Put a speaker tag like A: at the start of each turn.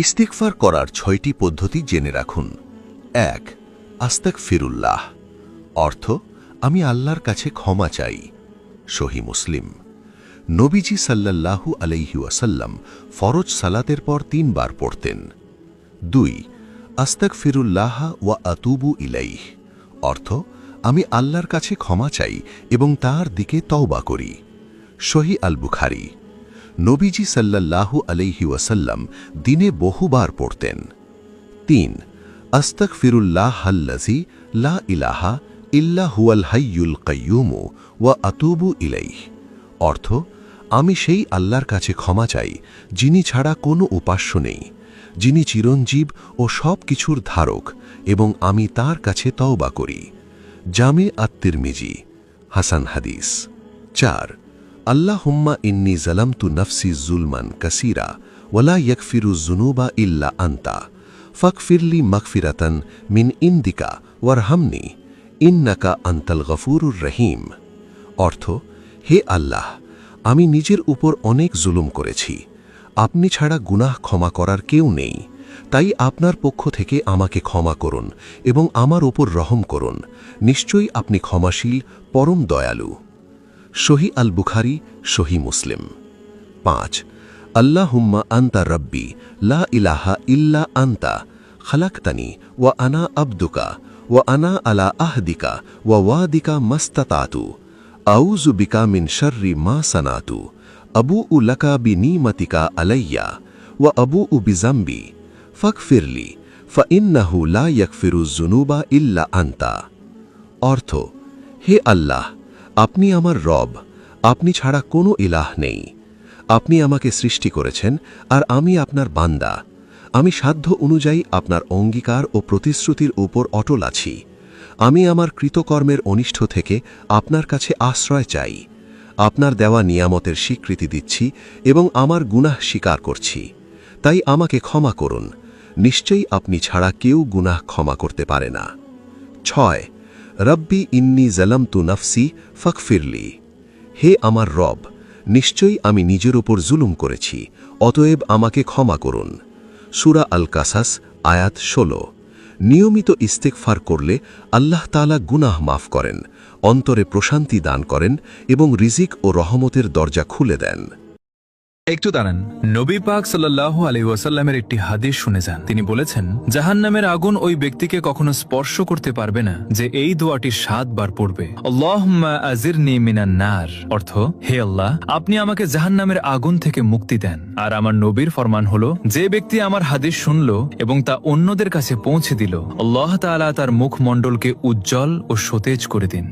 A: ইস্তিগফার করার ৬টি পদ্ধতি জেনে রাখুন। ১. আস্তাগফিরুল্লাহ, অর্থ আমি আল্লাহর কাছে ক্ষমা চাই। সহিহ মুসলিম। নবীজি সাল্লাল্লাহু আলাইহি ওয়াসাল্লাম ফরজ সালাতের পর ৩ বার পড়তেন। ২. আস্তাগফিরুল্লাহ ওয়া আতুবু ইলাইহ, অর্থ আমি আল্লাহর কাছে ক্ষমা চাই এবং তার দিকে তওবা করি। সহিহ আল বুখারী। নবীজি সাল্লাল্লাহু আলাইহি ওয়াসাল্লাম দিনে বহুবার পড়তেন। ৩. আস্তাগফিরুল্লাহাল্লাযী লা ইলাহা ইল্লা হুয়াল হাইয়ুল কাইয়্যুম ওয়া আতুবু ইলাইহ, অর্থ আমি সেই আল্লাহর কাছে ক্ষমা চাই যিনি ছাড়া কোনো উপাস্য নেই, যিনি চিরঞ্জীব ও সব কিছুর ধারক, এবং আমি তার কাছে তওবা করি। জামে আত-তিরমিজি, হাসান হাদিস। ৪. আল্লাহুম্মা ইন্নী যালামতু নাফসি যুলমান কাসীরা ওয়ালা ইয়াগফিরু যুনুবা ইল্লা আনতা ফাগফিরলি মাগফিরাতান মিন ইনদিকা ওয়ারহামনি ইন্নাকা আনতাল গফুরুর রহিম, অর্থ হে আল্লাহ, আমি নিজের উপর অনেক জুলুম করেছি, আপনি ছাড়া গুনাহ ক্ষমা করার কেউ নেই, তাই আপনার পক্ষ থেকে আমাকে ক্ষমা করুন এবং আমার ওপর রহম করুন, নিশ্চয়ই আপনি ক্ষমাশীল, পরম দয়ালু। সহিহ আল বুখারী, সহিহ মুসলিম। ৫. আল্লাহুম্মা আনতা রব্বি লা ইলাহা ইল্লা আনতা খালাকতানি ওয়া আনা আবদুকা ওয়া আনা আলা আহদিকা ওয়া ওয়াদিকা মাস্তাতাতু আউযু বিকা মিন শাররি মা সানাতু আবুউ লাকা বিনিমাতিকা আলাইয়া ওয়া আবুউ বিযামবি ফাগফিরলি ফাইন্নাহু লা ইয়াগফিরু যুনুবা ইল্লা আনতা, অর্থ হে আল্লাহ, আপনি আমার রব, আপনি ছাড়া কোনো ইলাহ নেই, আপনি আমাকে সৃষ্টি করেছেন আর আমি আপনার বান্দা, আমি সাধ্য অনুযায়ী আপনার অঙ্গীকার ও প্রতিশ্রুতির উপর অটল আছি, আমি আমার কৃতকর্মের অনিষ্ট থেকে আপনার কাছে আশ্রয় চাই, আপনার দেওয়া নিয়ামতের স্বীকৃতি দিচ্ছি এবং আমার গুনাহ স্বীকার করছি, তাই আমাকে ক্ষমা করুন, নিশ্চয়ই আপনি ছাড়া কেউ গুনাহ ক্ষমা করতে পারে না। ৬. রব্বি ইন্নী যালামতু নাফসি ফাগফিরলি, হে আমার রব, নিশ্চয়ই আমি নিজের ওপর জুলুম করেছি, অতএব আমাকে ক্ষমা করুন। সূরা আল কাসাস, আয়াত ১৬। নিয়মিত ইস্তেগফার করলে আল্লাহ তাআলা গুনাহ মাফ করেন, অন্তরে প্রশান্তি দান করেন এবং রিজিক ও রহমতের দরজা খুলে দেন।
B: একটু দাঁড়ান। নবী পাক সাল্লাল্লাহু আলাইহি ওয়াসাল্লামের একটি হাদিস শুনে যান। তিনি বলেছেন, জাহান্নামের আগুন ওই ব্যক্তিকে কখনো স্পর্শ করতে পারবে না যে এই দোয়াটি ৭ বার পড়বে। আল্লাহুম্মা আজিরনি মিনান নার, অর্থ হে আল্লাহ, আপনি আমাকে জাহান্নামের আগুন থেকে মুক্তি দেন। আর আমার নবীর ফরমান হলো, যে ব্যক্তি আমার হাদিস শুনল এবং তা অন্যদের কাছে পৌঁছে দিল, আল্লাহ তাআলা তার মুখমণ্ডলকে উজ্জ্বল ও সতেজ করে দিন।